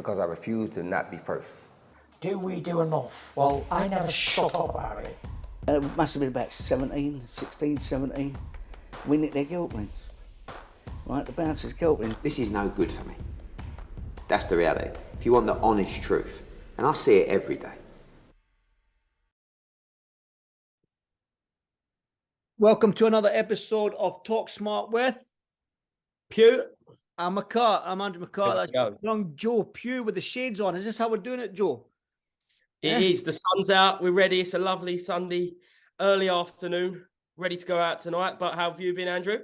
because I refuse to not be first. Do we do enough? Well, I never shut up about it. It must have been about 16, 17. We nicked their guilt rings. Right, the bouncer's guilt ring. This is no good for me. That's the reality. If you want the honest truth, and I see it every day. Welcome to another episode of Talk Smart with Pugh. I'm McCart. I'm Andrew McCart. That's young Joe Pugh with the shades on. Is this how we're doing it, Joe? It is. The sun's out. We're ready. It's a lovely Sunday, early afternoon. Ready to go out tonight. But how have you been, Andrew?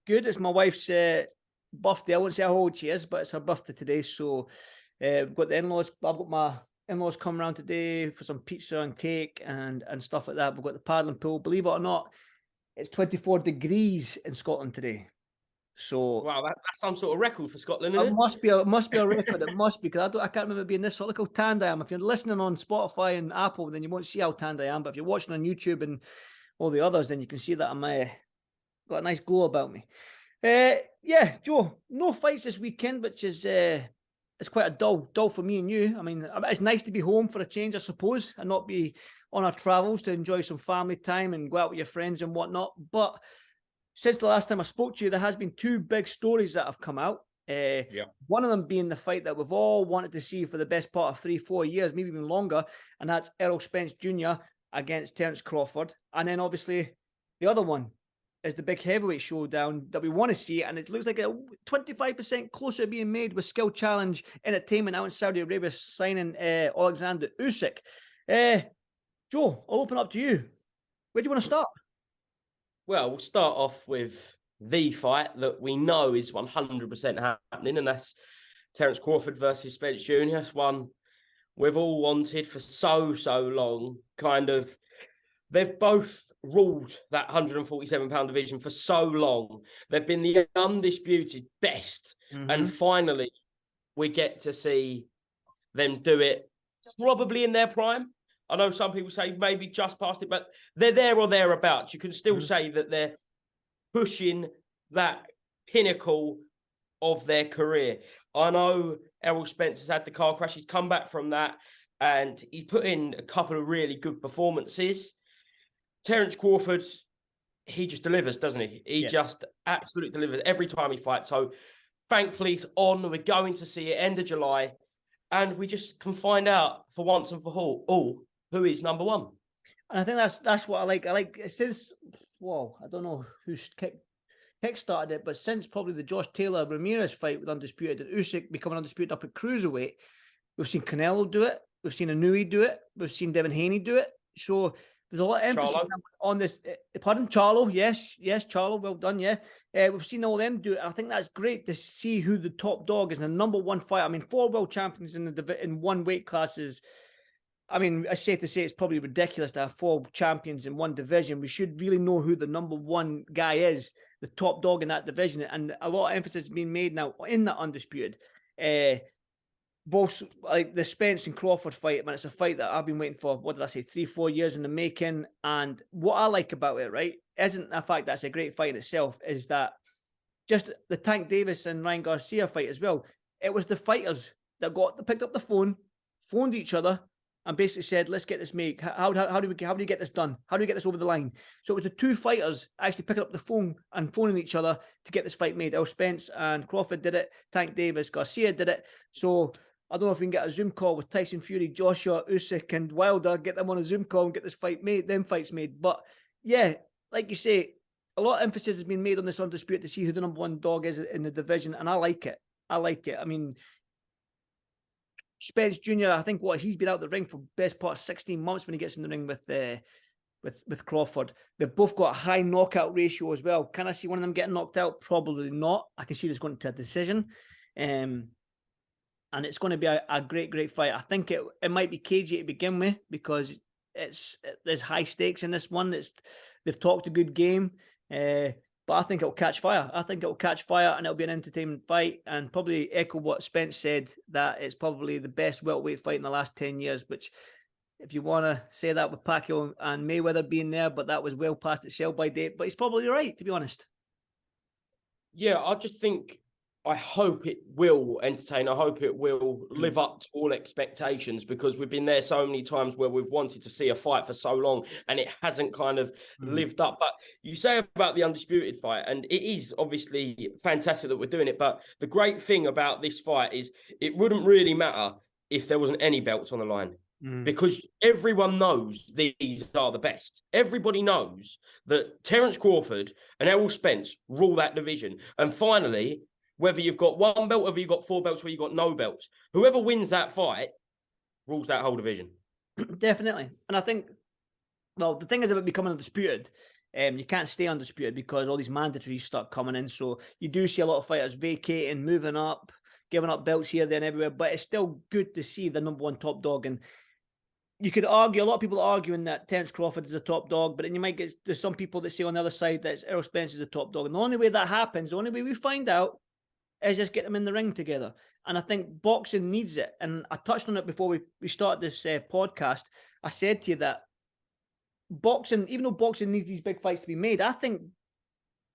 Good. It's my wife's birthday. I won't say how old she is, but it's her birthday today. So we've got the in-laws. I've got my in-laws coming around today for some pizza and cake and stuff like that. We've got the paddling pool. Believe it or not, it's 24 degrees in Scotland today. So wow, that's some sort of record for Scotland, isn't it? It must be a record. It must be, because I can't remember being this hot. Look how tanned I am. If you're listening on Spotify and Apple, then you won't see how tanned I am. But if you're watching on YouTube and all the others, then you can see that I'm got a nice glow about me. Yeah, Joe, no fights this weekend, which is it's quite a dull for me and you. I mean, it's nice to be home for a change, I suppose, and not be on our travels to enjoy some family time and go out with your friends and whatnot. But since the last time I spoke to you, there has been two big stories that have come out. One of them being the fight that we've all wanted to see for the best part of 3-4 years, maybe even longer, and that's Errol Spence Jr. against Terence Crawford. And then obviously the other one is the big heavyweight showdown that we want to see, and it looks like a 25% closer being made with Skill Challenge Entertainment out in Saudi Arabia signing Alexander Usyk. Joe, I'll open up to you. Where do you want to start? Well, we'll start off with the fight that we know is 100% happening, and that's Terence Crawford versus Spence Jr. It's one we've all wanted for so long. Kind of, they've both ruled that 147-pound division for so long. They've been the undisputed best, and finally we get to see them do it probably in their prime. I know some people say maybe just past it, but they're there or thereabouts. You can still say that they're pushing that pinnacle of their career. I know Errol Spence has had the car crash. He's come back from that, and he put in a couple of really good performances. Terence Crawford, he just delivers, doesn't he? He just absolutely delivers every time he fights. So thankfully it's on. We're going to see it end of July, and we just can find out for once and for all who is number one. And I think that's what I like. I like since, I don't know who's kick-started it, but since probably the Josh Taylor Ramirez fight with Undisputed and Usyk becoming Undisputed up at cruiserweight, we've seen Canelo do it, we've seen Inouye do it, we've seen Devin Haney do it. So there's a lot of emphasis on this. Pardon, Charlo. Yes, Charlo. Well done. Yeah, we've seen all them do it. I think that's great to see who the top dog is in the number one fight. I mean, 4 world champions in one weight class is, I mean, it's safe to say it's probably ridiculous to have 4 champions in one division. We should really know who the number one guy is, the top dog in that division. And a lot of emphasis is being made now in the Undisputed. Both like the Spence and Crawford fight, man, it's a fight that I've been waiting for, 3-4 years in the making. And what I like about it, right, isn't the fact that it's a great fight in itself, is that just the Tank Davis and Ryan Garcia fight as well. It was the fighters that picked up the phone, phoned each other, and basically said, let's get this made. How do we get this done? How do we get this over the line? So it was the two fighters actually picking up the phone and phoning each other to get this fight made. Errol Spence and Crawford did it. Tank Davis, Garcia did it. So I don't know if we can get a Zoom call with Tyson Fury, Joshua, Usyk, and Wilder, get them on a Zoom call and get this fight made, them fights made. But yeah, like you say, a lot of emphasis has been made on this Undisputed to see who the number one dog is in the division, and I like it. I mean, Spence Jr., I think he's been out the ring for best part of 16 months when he gets in the ring with Crawford. They've both got a high knockout ratio as well. Can I see one of them getting knocked out? Probably not. I can see this going to a decision. And it's going to be a great fight. I think it might be cagey to begin with because there's high stakes in this one. They've talked a good game. But I think it'll catch fire. And it'll be an entertainment fight, and probably echo what Spence said, that it's probably the best welterweight fight in the last 10 years, which, if you want to say that with Pacquiao and Mayweather being there, but that was well past its sell-by date. But he's probably right, to be honest. Yeah, I just think I hope it will entertain. I hope it will live up to all expectations, because we've been there so many times where we've wanted to see a fight for so long and it hasn't kind of lived up. But you say about the undisputed fight, and it is obviously fantastic that we're doing it. But the great thing about this fight is it wouldn't really matter if there wasn't any belts on the line. Because everyone knows these are the best. Everybody knows that Terence Crawford and Errol Spence rule that division. And finally, whether you've got one belt, whether you've got 4 belts, whether you've got no belts, whoever wins that fight rules that whole division. Definitely. And I think, well, the thing is about becoming undisputed, you can't stay undisputed because all these mandatories start coming in. So you do see a lot of fighters vacating, moving up, giving up belts here, there, and everywhere. But it's still good to see the number one top dog. And you could argue, a lot of people are arguing that Terence Crawford is a top dog, but then you might get, there's some people that say on the other side that Errol Spence is a top dog. And the only way that happens, the only way we find out, is just get them in the ring together. And I think boxing needs it. And I touched on it before we started this podcast. I said to you that boxing, even though boxing needs these big fights to be made, I think,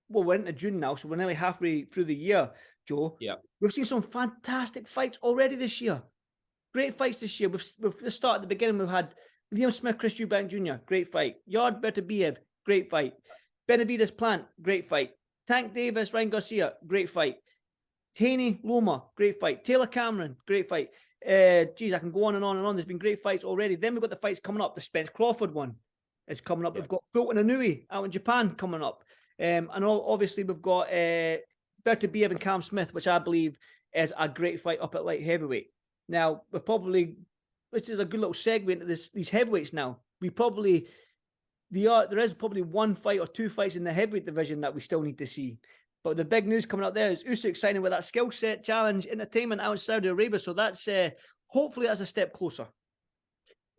well, we're into June now, so we're nearly halfway through the year, Joe. Yeah. We've seen some fantastic fights already this year. Great fights this year. We've started at the beginning. We've had Liam Smith, Chris Eubank Jr., great fight. Yard Bertabiev, great fight. Benavides Plant, great fight. Tank Davis, Ryan Garcia, great fight. Haney, Loma, great fight. Taylor Cameron, great fight. Geez, I can go on and on and on. There's been great fights already. Then we've got the fights coming up. The Spence Crawford one is coming up. Yeah. We've got Fulton Inui out in Japan coming up. And obviously we've got Bertabiev and Cam Smith, which I believe is a great fight up at light heavyweight. Now, we're probably, this is a good little segue into these heavyweights now. There is probably one fight or 2 fights in the heavyweight division that we still need to see. But the big news coming out there is Usyk signing with that skill set challenge entertainment out in Saudi Arabia. So that's hopefully that's a step closer.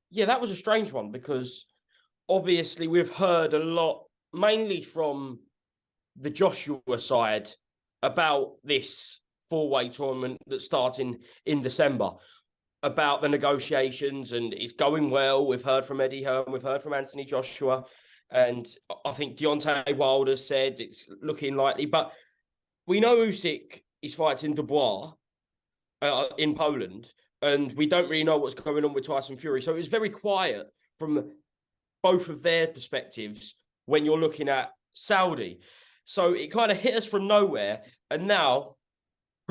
Yeah, that was a strange one because obviously we've heard a lot, mainly from the Joshua side, about this 4-way tournament that's starting in December, about the negotiations, and it's going well. We've heard from Eddie Hearn, we've heard from Anthony Joshua, and I think Deontay Wilder said it's looking likely. But we know Usyk is fighting Dubois in Poland, and we don't really know what's going on with Tyson Fury. So it was very quiet from both of their perspectives when you're looking at Saudi. So it kind of hit us from nowhere. And now,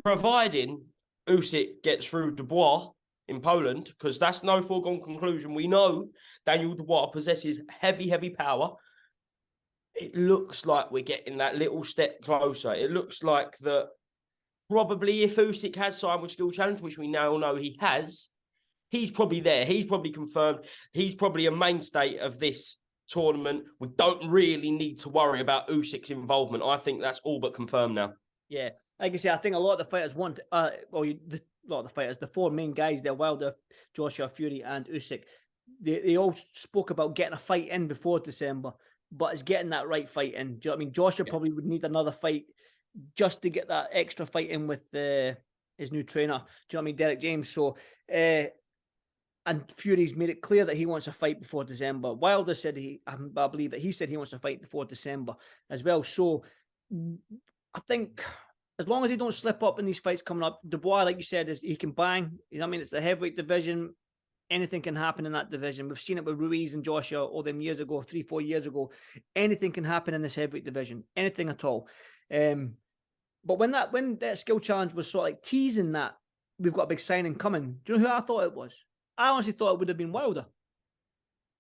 providing Usyk gets through Dubois in Poland, because that's no foregone conclusion. We know Daniel Dubois possesses heavy, heavy power. It looks like we're getting that little step closer. It looks like that probably if Usyk has signed with Skill Challenge, which we now know he has, he's probably there. He's probably confirmed. He's probably a mainstay of this tournament. We don't really need to worry about Usyk's involvement. I think that's all but confirmed now. Yeah, like I say, I think a lot of the fighters want, a lot of the fighters, the 4 main guys, they're Wilder, Joshua, Fury, and Usyk. They all spoke about getting a fight in before December, but it's getting that right fight in. Do you know what I mean? Joshua probably would need another fight just to get that extra fight in with his new trainer. Do you know what I mean? Derek James. So, and Fury's made it clear that he wants a fight before December. Wilder said I believe that he said he wants to fight before December as well. So, I think as long as he don't slip up in these fights coming up, Dubois, like you said, he can bang. You know what I mean? It's the heavyweight division. Anything can happen in that division. We've seen it with Ruiz and Joshua all them years ago, 3-4 years ago. Anything can happen in this heavyweight division. Anything at all. But when that skill challenge was sort of like teasing that we've got a big signing coming, do you know who I thought it was? I honestly thought it would have been Wilder.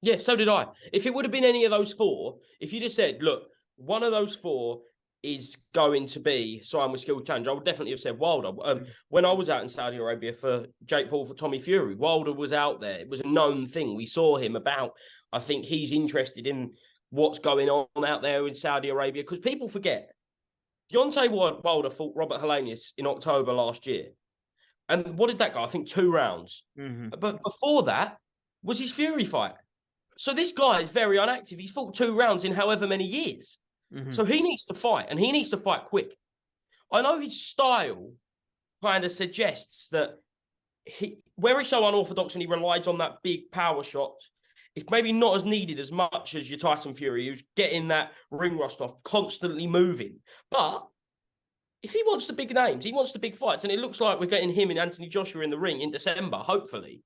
Yeah, so did I. If it would have been any of those 4, if you just said, look, one of those 4 is going to be signed with Skill Challenge, I would definitely have said Wilder. When I was out in Saudi Arabia for Jake Paul, for Tommy Fury, Wilder was out there. It was a known thing. We saw him about. I think he's interested in what's going on out there in Saudi Arabia, because people forget, Deontay Wilder fought Robert Helenius in October last year. And what did that go? I think 2 rounds. Mm-hmm. But before that was his Fury fight. So this guy is very inactive. He's fought 2 rounds in however many years. Mm-hmm. So he needs to fight, and he needs to fight quick. I know his style kind of suggests that where he's so unorthodox and he relies on that big power shot, it's maybe not as needed as much as your Tyson Fury, who's getting that ring rust off, constantly moving. But if he wants the big names, he wants the big fights, and it looks like we're getting him and Anthony Joshua in the ring in December, hopefully.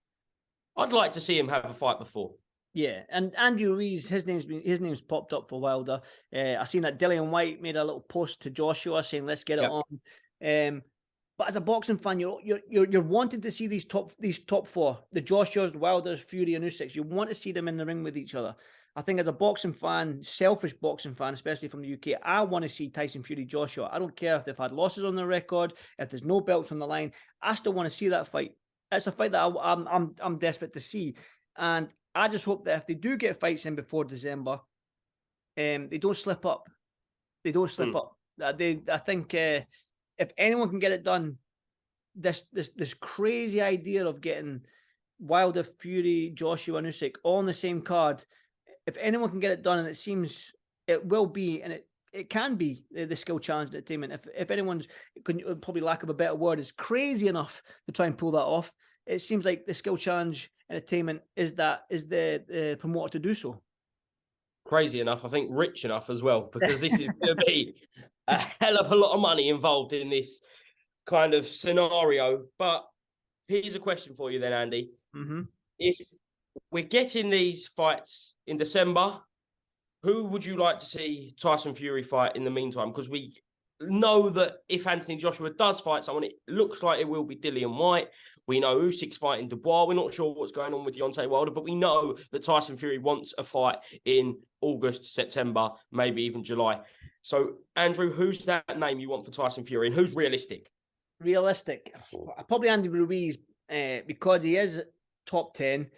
I'd like to see him have a fight before. Yeah, and Andy Ruiz, his name's popped up for Wilder. I seen that Dillian White made a little post to Joshua saying, "Let's get it on." But as a boxing fan, you're wanting to see these top four, the Joshuas, Wilders, Fury, and Usyk. You want to see them in the ring with each other. I think as a boxing fan, selfish boxing fan, especially from the UK, I want to see Tyson Fury, Joshua. I don't care if they've had losses on their record, if there's no belts on the line. I still want to see that fight. It's a fight that I'm desperate to see, and I just hope that if they do get fights in before December, they don't slip up. They don't slip up. I think if anyone can get it done, this crazy idea of getting Wilder, Fury, Joshua, and Usyk all on the same card, if anyone can get it done, and it seems it will be, and it can be the skill challenge entertainment. If anyone's, probably lack of a better word, is crazy enough to try and pull that off, it seems like the skill challenge entertainment is the promoter to do so. Crazy enough, I think rich enough as well, because this is going to be a hell of a lot of money involved in this kind of scenario. But here's a question for you then, Andy. Mm-hmm. If we're getting these fights in December, who would you like to see Tyson Fury fight in the meantime? Because we know that if Anthony Joshua does fight someone, it looks like it will be Dillian White. We know Usyk's fighting Dubois. We're not sure what's going on with Deontay Wilder, but we know that Tyson Fury wants a fight in August, September, maybe even July. So, Andrew, who's that name you want for Tyson Fury, and who's realistic? Realistic? Probably Andy Ruiz, because he is top 10.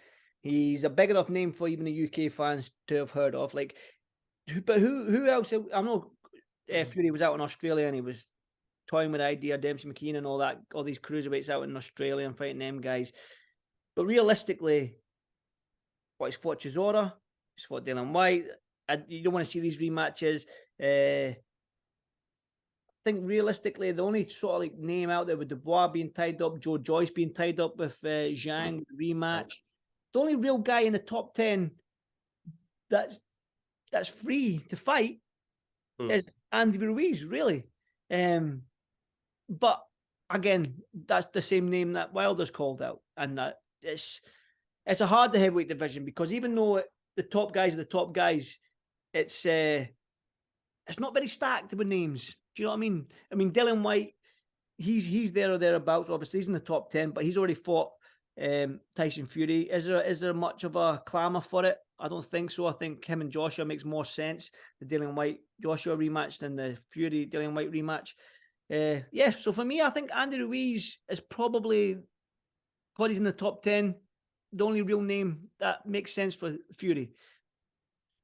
He's a big enough name for even the UK fans to have heard of. But who else? I know Fury was out in Australia and he was toying with the idea, Dempsey McKean and all these cruiserweights out in Australia and fighting them guys. But realistically, he's fought Chisora, he's fought Dillian White. You don't want to see these rematches. I think realistically, the only sort of name out there with Dubois being tied up, Joe Joyce being tied up with Zhang rematch. The only real guy in the top 10 that's free to fight is Andy Ruiz, really. But again, that's the same name that Wilder's called out, and it's a hard heavyweight division, because even though the top guys are the top guys, it's not very stacked with names. Do you know what I mean? I mean, Dillian White, he's there or thereabouts. Obviously, he's in the top 10, but he's already fought Tyson Fury. Is there much of a clamour for it? I don't think so. I think him and Joshua makes more sense, the Dillian White Joshua rematch, than the Fury Dillian White rematch. So for me, I think Andy Ruiz is probably, because he's in the top 10, the only real name that makes sense for Fury.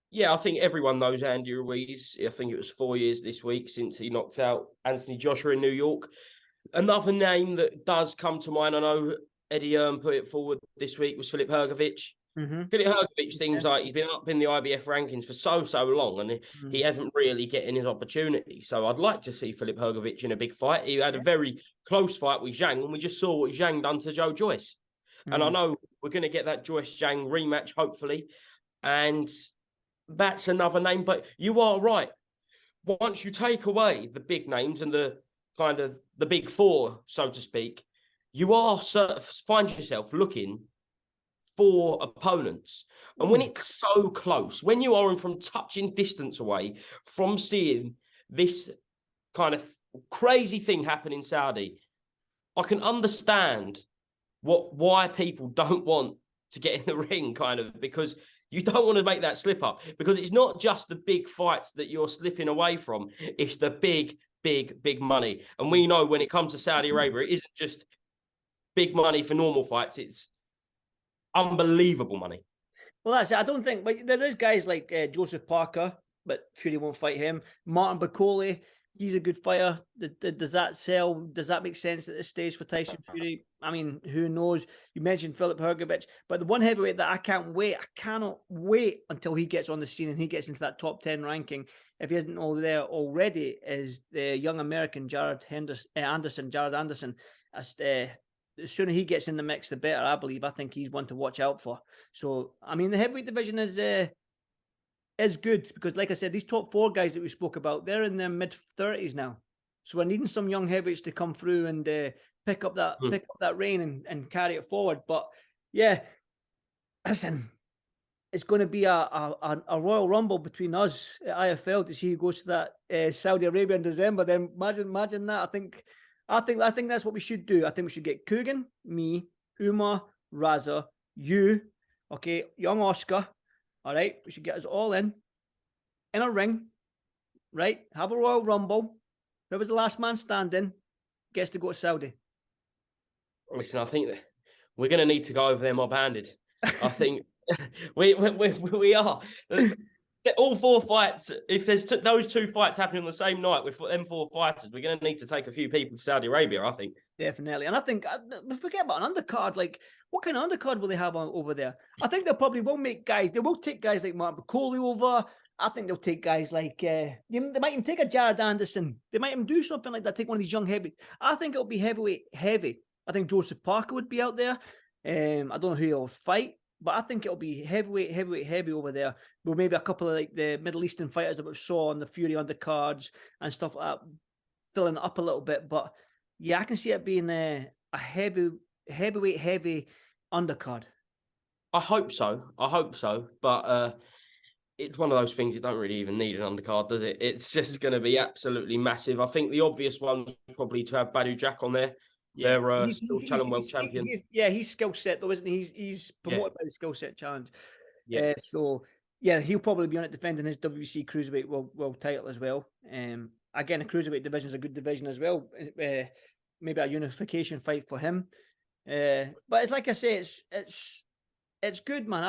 Yeah, I think everyone knows Andy Ruiz. I think it was 4 years this week since he knocked out Anthony Joshua in New York. Another name that does come to mind, I know Eddie Earn put it forward this week, was Filip Hrgović. Mm-hmm. Filip Hrgović seems like he's been up in the IBF rankings for so long, and he hasn't really getting his opportunity. So I'd like to see Filip Hrgović in a big fight. He had a very close fight with Zhang, and we just saw what Zhang done to Joe Joyce. And I know we're going to get that Joyce-Zhang rematch, hopefully. And that's another name. But you are right. Once you take away the big names and the kind of the big four, so to speak, you find yourself looking for opponents. And when it's so close, when you are from touching distance away from seeing this kind of crazy thing happen in Saudi, I can understand why people don't want to get in the ring, kind of, because you don't want to make that slip up, because it's not just the big fights that you're slipping away from, it's the big money. And we know when it comes to Saudi Arabia, it isn't just big money for normal fights, it's unbelievable money. Well, that's it. I don't think, but there is guys like Joseph Parker, but Fury won't fight him. Martin Bakole, he's a good fighter. Does that sell? Does that make sense at this stage for Tyson Fury? I mean, who knows? You mentioned Filip Hrgović, but the one heavyweight that I cannot wait until he gets on the scene and he gets into that top 10 ranking, if he isn't there already, is the young American Jared Anderson. The sooner he gets in the mix, the better, I believe. I think he's one to watch out for. So, I mean, the heavyweight division is good, because, like I said, these top four guys that we spoke about, they're in their mid-30s now. So we're needing some young heavyweights to come through and pick up that reign and carry it forward. But yeah, listen, it's going to be a Royal Rumble between us at IFL to see who goes to that Saudi Arabia in December. Then imagine that. I think that's what we should do. I think we should get Coogan, me, Uma, Raza, you, okay, young Oscar. All right, we should get us all in a ring, right? Have a Royal Rumble. Whoever's the last man standing gets to go to Saudi. Listen, I think that we're going to need to go over there mob-handed. I think we are. All 4 fights, if there's those 2 fights happening on the same night with them 4 fighters, we're going to need to take a few people to Saudi Arabia, I think. Definitely. And I think, forget about an undercard. Like, what kind of undercard will they have over there? I think they probably will make guys, they will take guys like Mark McCauley over. I think they'll take guys like, they might even take a Jared Anderson. They might even do something like that, take one of these young heavy. I think it'll be heavyweight heavy. I think Joseph Parker would be out there. I don't know who he'll fight, but I think it'll be heavyweight heavy over there. With maybe a couple of like the Middle Eastern fighters that we saw on the Fury undercards and stuff like that, filling it up a little bit. But yeah, I can see it being a heavyweight heavy undercard. I hope so. But it's one of those things you don't really even need an undercard, does it? It's just going to be absolutely massive. I think the obvious one is probably to have Badu Jack on there. Yeah. They're still Challenge World Champion. He's skill set though, isn't he? He's promoted by the Skill Set Challenge. Yeah. So yeah, he'll probably be on it defending his WBC Cruiserweight world title as well. Again, the Cruiserweight division is a good division as well. Maybe a unification fight for him. But it's like I say, it's good, man.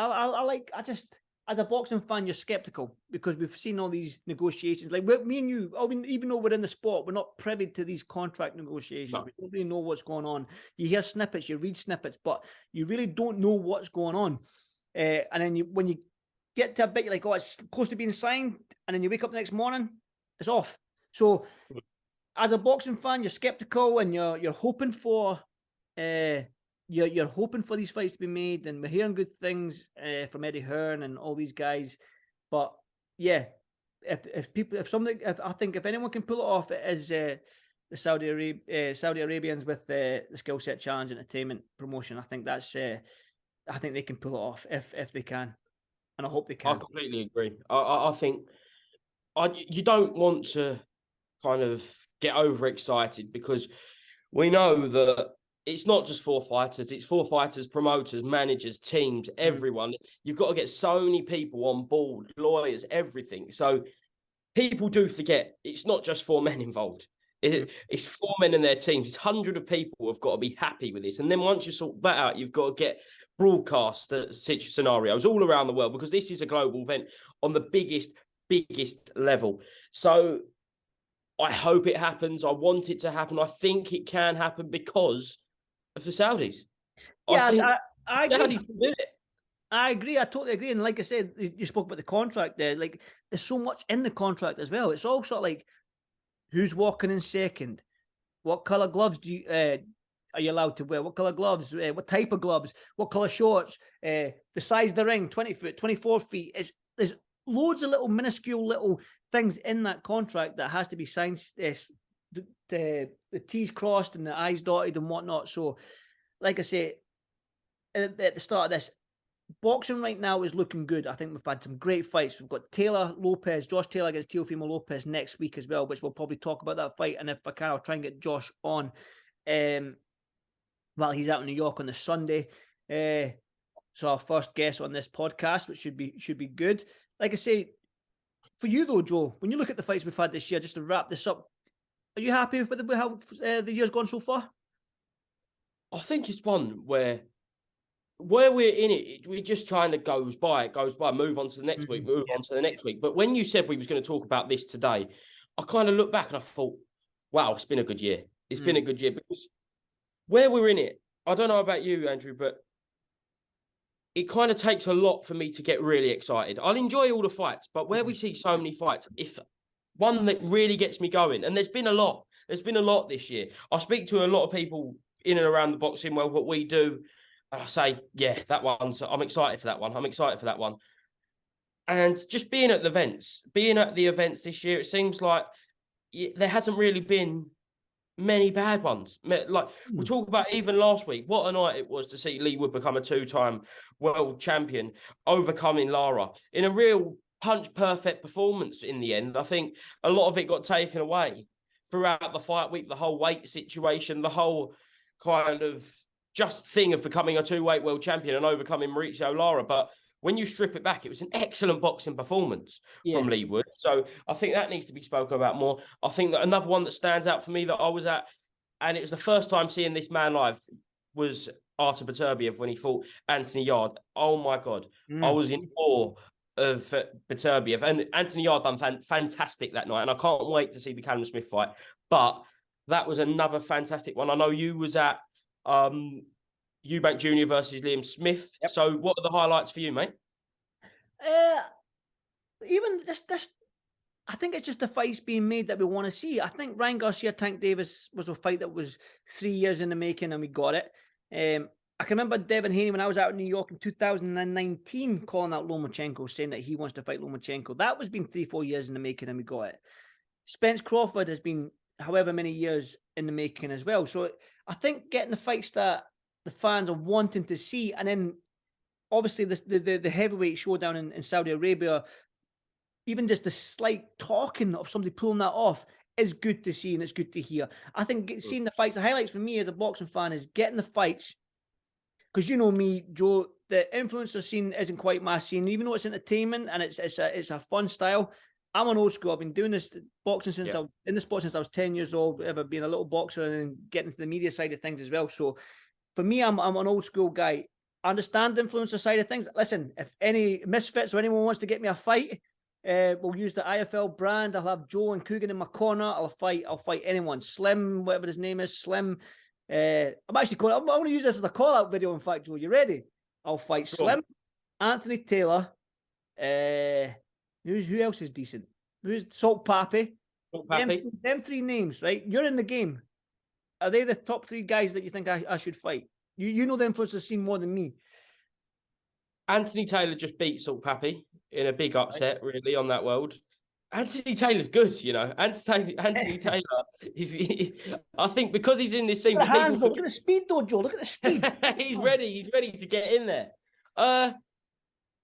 As a boxing fan, you're skeptical because we've seen all these negotiations. Like me and you, even though we're in the sport, we're not privy to these contract negotiations. No. We don't really know what's going on. You hear snippets, you read snippets, but you really don't know what's going on. And then when you get to a bit, you're like, oh, it's close to being signed, and then you wake up the next morning, it's off. So, as a boxing fan, you're skeptical and you're hoping for. You're hoping for these fights to be made, and we're hearing good things from Eddie Hearn and all these guys. But yeah, I think if anyone can pull it off, it is the Saudi Arabians with the Skill Set Challenge Entertainment promotion. I think I think they can pull it off if they can, and I hope they can. I completely agree. I think you don't want to kind of get overexcited because we know that. It's not just 4 fighters. It's 4 fighters, promoters, managers, teams, everyone. You've got to get so many people on board, lawyers, everything. So people do forget it's not just 4 men involved. It's 4 men and their teams. It's hundreds of people have got to be happy with this. And then once you sort that out, you've got to get broadcast scenarios all around the world because this is a global event on the biggest level. So I hope it happens. I want it to happen. I think it can happen because of the Saudis. Yeah, I agree. Saudis can do it. I agree. I totally agree. And like I said, you spoke about the contract there. Like, there's so much in the contract as well. It's all sort of like, who's walking in second? What colour gloves are you allowed to wear? What colour gloves? What type of gloves? What colour shorts? The size of the ring, 20 foot, 24 feet. There's loads of little minuscule little things in that contract that has to be signed. The T's crossed and the I's dotted and whatnot. So, like I say, at the start of this, boxing right now is looking good. I think we've had some great fights. We've got Josh Taylor against Teofimo Lopez next week as well, which we'll probably talk about that fight. And if I can, I'll try and get Josh on while he's out in New York on the Sunday. So our first guest on this podcast, which should be good. Like I say, for you though, Joe, when you look at the fights we've had this year, just to wrap this up, are you happy with how the year's gone so far? I think it's one where we're in it, we just kind of goes by, move on to the next week, move on to the next week. But when you said we was going to talk about this today, I kind of looked back and I thought, wow, it's been a good year. It's been a good year because where we're in it, I don't know about you, Andrew, but it kind of takes a lot for me to get really excited. I'll enjoy all the fights, but where we see so many fights, if one that really gets me going, and there's been a lot this year. I speak to a lot of people in and around the boxing world, what we do, and I say, yeah, that one. So I'm excited for that one. And just being at the events this year, it seems like there hasn't really been many bad ones. Like we talk about even last week, what a night it was to see Lee Wood become a 2-time world champion, overcoming Lara in a real punch perfect performance in the end. I think a lot of it got taken away throughout the fight week, the whole weight situation, the whole kind of just thing of becoming a 2-weight world champion and overcoming Mauricio Lara. But when you strip it back, it was an excellent boxing performance from Lee Wood. So I think that needs to be spoken about more. I think that another one that stands out for me that I was at, and it was the first time seeing this man live, was Artur Beterbiev when he fought Anthony Yard. Oh my God. I was in awe of Beterbiev. And Anthony Yard done fantastic that night. And I can't wait to see the Callum Smith fight. But that was another fantastic one. I know you was at Eubank Jr. versus Liam Smith. Yep. So what are the highlights for you, mate? Even this, I think it's just the fights being made that we want to see. I think Ryan Garcia, Tank Davis was a fight that was 3 years in the making and we got it. I can remember Devin Haney when I was out in New York in 2019 calling out Lomachenko, saying that he wants to fight Lomachenko. That was been 3-4 years in the making and we got it. Spence Crawford has been however many years in the making as well. So I think getting the fights that the fans are wanting to see, and then obviously the heavyweight showdown in Saudi Arabia, even just the slight talking of somebody pulling that off is good to see and it's good to hear. I think seeing the fights, the highlights for me as a boxing fan is getting the fights, because you know me, Joe, the influencer scene isn't quite my scene, even though it's entertainment and it's a fun style. I'm an old school. I've been doing this boxing since I was in the sport since I was 10 years old, ever being a little boxer and then getting into the media side of things as well. So for me, I'm an old school guy. I understand the influencer side of things. Listen, if any misfits or anyone wants to get me a fight, we'll use the IFL brand. I'll have Joe and Coogan in my corner. I'll fight anyone. Slim, whatever his name is, Slim. I'm going to use this as a call out video. In fact, Joe, you ready? I'll fight Slim, Anthony Taylor. Who else is decent? Who's Salt Pappy? Them 3 names, right? You're in the game. Are they the top 3 guys that you think I should fight? You know the influencer scene more than me. Anthony Taylor just beat Salt Pappy in a big upset, really, on that world. Anthony Taylor's good, you know. Anthony Taylor, I think because he's in this scene. Look at the speed, though, Joe. Look at the speed. He's ready. He's ready to get in there.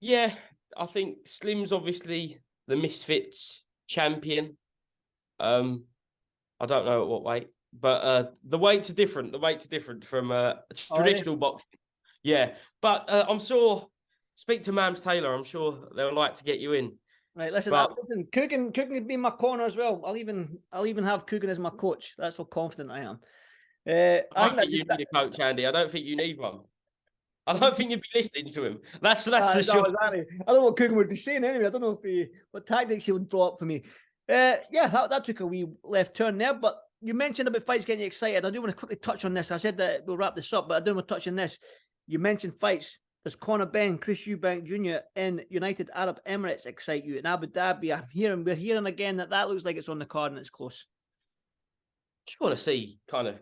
Yeah, I think Slim's obviously the Misfits champion. I don't know at what weight, but the weights are different. The weights are different from traditional boxing. Yeah, but I'm sure. Speak to Mams Taylor. I'm sure they'll like to get you in. Right, listen, Coogan would be in my corner as well. I'll even have Coogan as my coach. That's how confident I am. I don't think you need a coach, Andy. I don't think you need one. I don't think you'd be listening to him. That's for sure. Exactly. I don't know what Coogan would be saying anyway. I don't know what tactics he would throw up for me. That took a wee left turn there. But you mentioned about fights getting you excited. I do want to quickly touch on this. I said that we'll wrap this up, but I do want to touch on this. You mentioned fights. Does Conor Benn, Chris Eubank Jr. in United Arab Emirates excite you? In Abu Dhabi, we're hearing again that looks like it's on the card and it's close. Just want to see kind of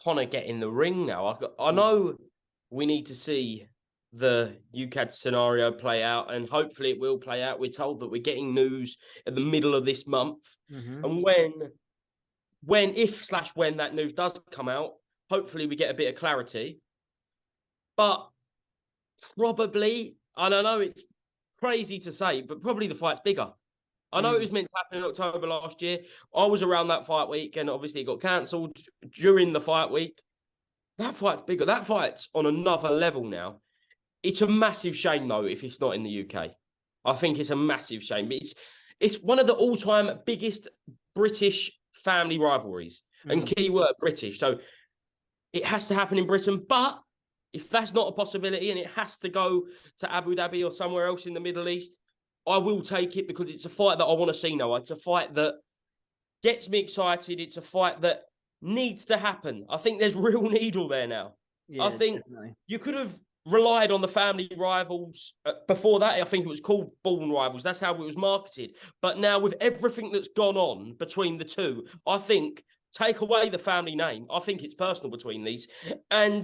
Conor get in the ring now. I know we need to see the UCAD scenario play out, and hopefully it will play out. We're told that we're getting news at the middle of this month. Mm-hmm. And when that news does come out, hopefully we get a bit of clarity. But probably, and I know it's crazy to say, but probably the fight's bigger. I know it was meant to happen in October last year. I was around that fight week, and obviously it got cancelled during the fight week. That fight's bigger. That fight's on another level now. It's a massive shame, though, if it's not in the UK. I think it's a massive shame. It's one of the all-time biggest British family rivalries. And keyword British. So it has to happen in Britain, but if that's not a possibility and it has to go to Abu Dhabi or somewhere else in the Middle East, I will take it because it's a fight that I want to see now. It's a fight that gets me excited. It's a fight that needs to happen. I think there's real needle there now. Yeah, I think you could have relied on the family rivals. Before that, I think it was called Born Rivals. That's how it was marketed. But now with everything that's gone on between the two, I think take away the family name. I think it's personal between these. And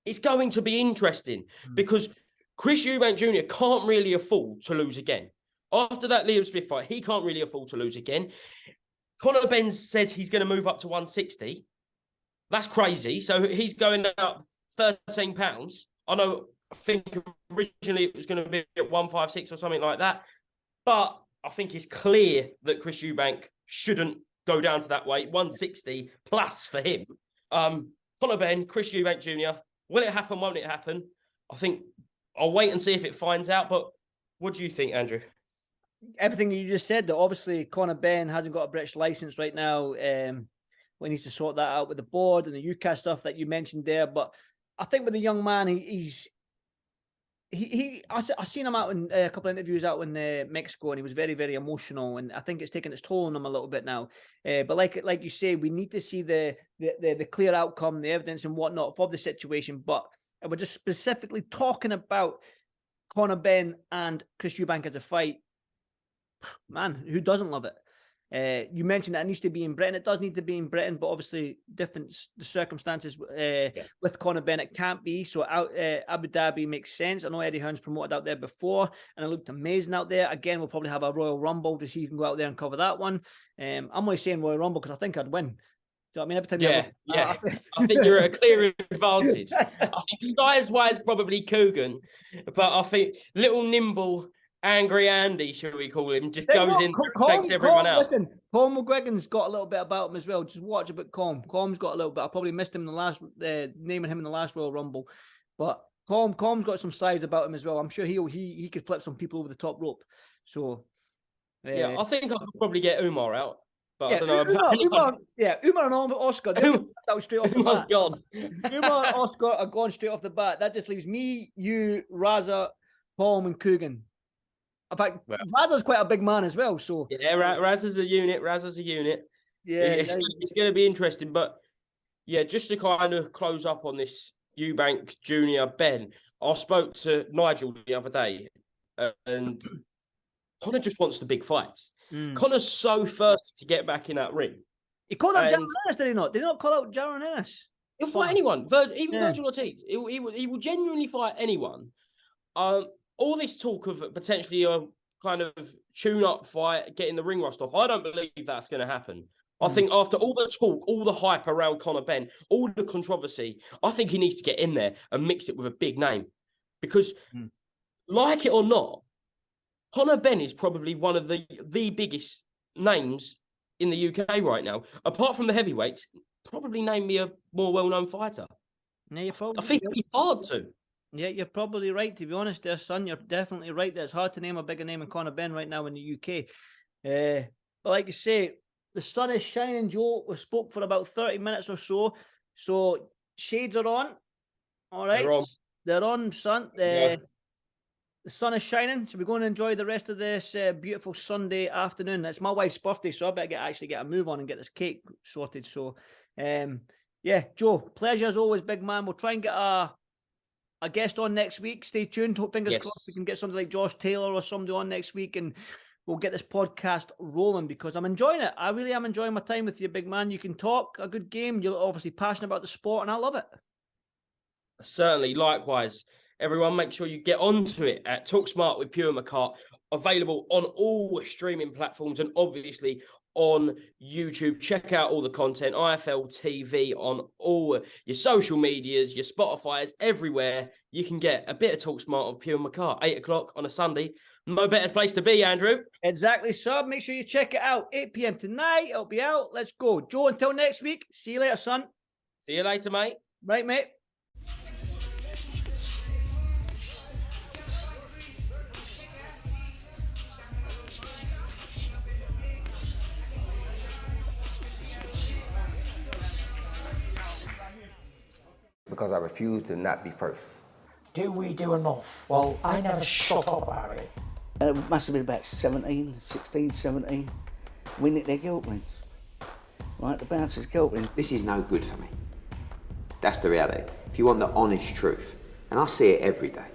it's going to be interesting because Chris Eubank Jr. can't really afford to lose again. After that Liam Smith fight, he can't really afford to lose again. Conor Benn said he's going to move up to 160. That's crazy. So he's going up £13. I think originally it was going to be at 156 or something like that. But I think it's clear that Chris Eubank shouldn't go down to that weight. 160 plus for him. Conor Benn, Chris Eubank Jr. Will it happen? Won't it happen? I think I'll wait and see if it finds out. But what do you think, Andrew? Everything you just said, that obviously Conor Benn hasn't got a British license right now. We need to sort that out with the board and the UK stuff that you mentioned there. But I think with the young man, I seen him out in a couple of interviews out in Mexico, and he was very, very emotional, and I think it's taken its toll on him a little bit now. But like you say, we need to see the clear outcome, the evidence and whatnot for the situation. But we're just specifically talking about Conor Benn and Chris Eubank as a fight. Man, who doesn't love it? You mentioned that it needs to be in Britain. It does need to be in Britain, but obviously the circumstances with Conor Benn, it can't be. So Abu Dhabi makes sense. I know Eddie Hearn's promoted out there before, and it looked amazing out there. Again, we'll probably have a Royal Rumble to see if you can go out there and cover that one. I'm only saying Royal Rumble because I think I'd win. Do you know what I mean? Every time I think you're at a clear advantage. I think size-wise, probably Coogan, but I think little nimble, angry Andy, should we call him, just goes in and takes everyone out. Listen, Colm McGregor's got a little bit about him as well. Just watch a bit Colm. Colm's got a little bit. I probably missed him in the last, naming him in the last Royal Rumble. But Colm's got some size about him as well. I'm sure he could flip some people over the top rope. So, I think I could probably get Umar out. But I don't know about Umar and Oscar. That was straight off the Umar's bat. gone. Umar and Oscar are gone straight off the bat. That just leaves me, you, Raza, Colm, and Coogan. In fact, Raza's quite a big man as well. So Raza's a unit. Yeah, it's going to be interesting. But yeah, just to kind of close up on this Eubank Jr. Benn, I spoke to Nigel the other day, and Conor just wants the big fights. Conor's so thirsty to get back in that ring. He called out Jaron Ennis, did he not? Did he not call out Jaron Ennis? He'll fight anyone, even Virgil Ortiz. He will genuinely fight anyone. All this talk of potentially a kind of tune-up fight, getting the ring rust off, I don't believe that's going to happen. I think after all the talk, all the hype around Conor Benn, all the controversy, I think he needs to get in there and mix it with a big name. Because, like it or not, Conor Benn is probably one of the biggest names in the UK right now. Apart from the heavyweights, probably name me a more well-known fighter. Yeah, I think it'd be hard to. Yeah, you're probably right, to be honest there, son. You're definitely right. It's hard to name a bigger name than Conor Benn right now in the UK. But like you say, the sun is shining, Joe. We spoke for about 30 minutes or so. So shades are on. All right. They're on, son. The sun is shining. So we're going to enjoy the rest of this beautiful Sunday afternoon. It's my wife's birthday, so I better get a move on and get this cake sorted. So, Joe, pleasure as always, big man. We'll try and get a guest on next week. Stay tuned. Fingers crossed we can get somebody like Josh Taylor or somebody on next week, and we'll get this podcast rolling because I'm enjoying it. I really am enjoying my time with you, big man. You can talk a good game. You're obviously passionate about the sport, and I love it. Certainly. Likewise. Everyone, make sure you get onto it at Talk Smart with Pugh and McCart. Available on all streaming platforms and obviously on YouTube. Check out all the content, IFL TV, on all your social medias, your Spotify's, everywhere. You can get a bit of Talk Smart with Pugh and McCart, 8 o'clock on a Sunday. No better place to be, Andrew. Exactly, sir. Make sure you check it out. 8 p.m. tonight. It'll be out. Let's go. Joe, until next week. See you later, son. See you later, mate. Right, mate. Because I refuse to not be first. Do we do enough? Well, I never shut up about it. It must have been about 16, 17. We nicked their guilt rings. Right, the bouncer's guilt ring. This is no good for me. That's the reality. If you want the honest truth, and I see it every day,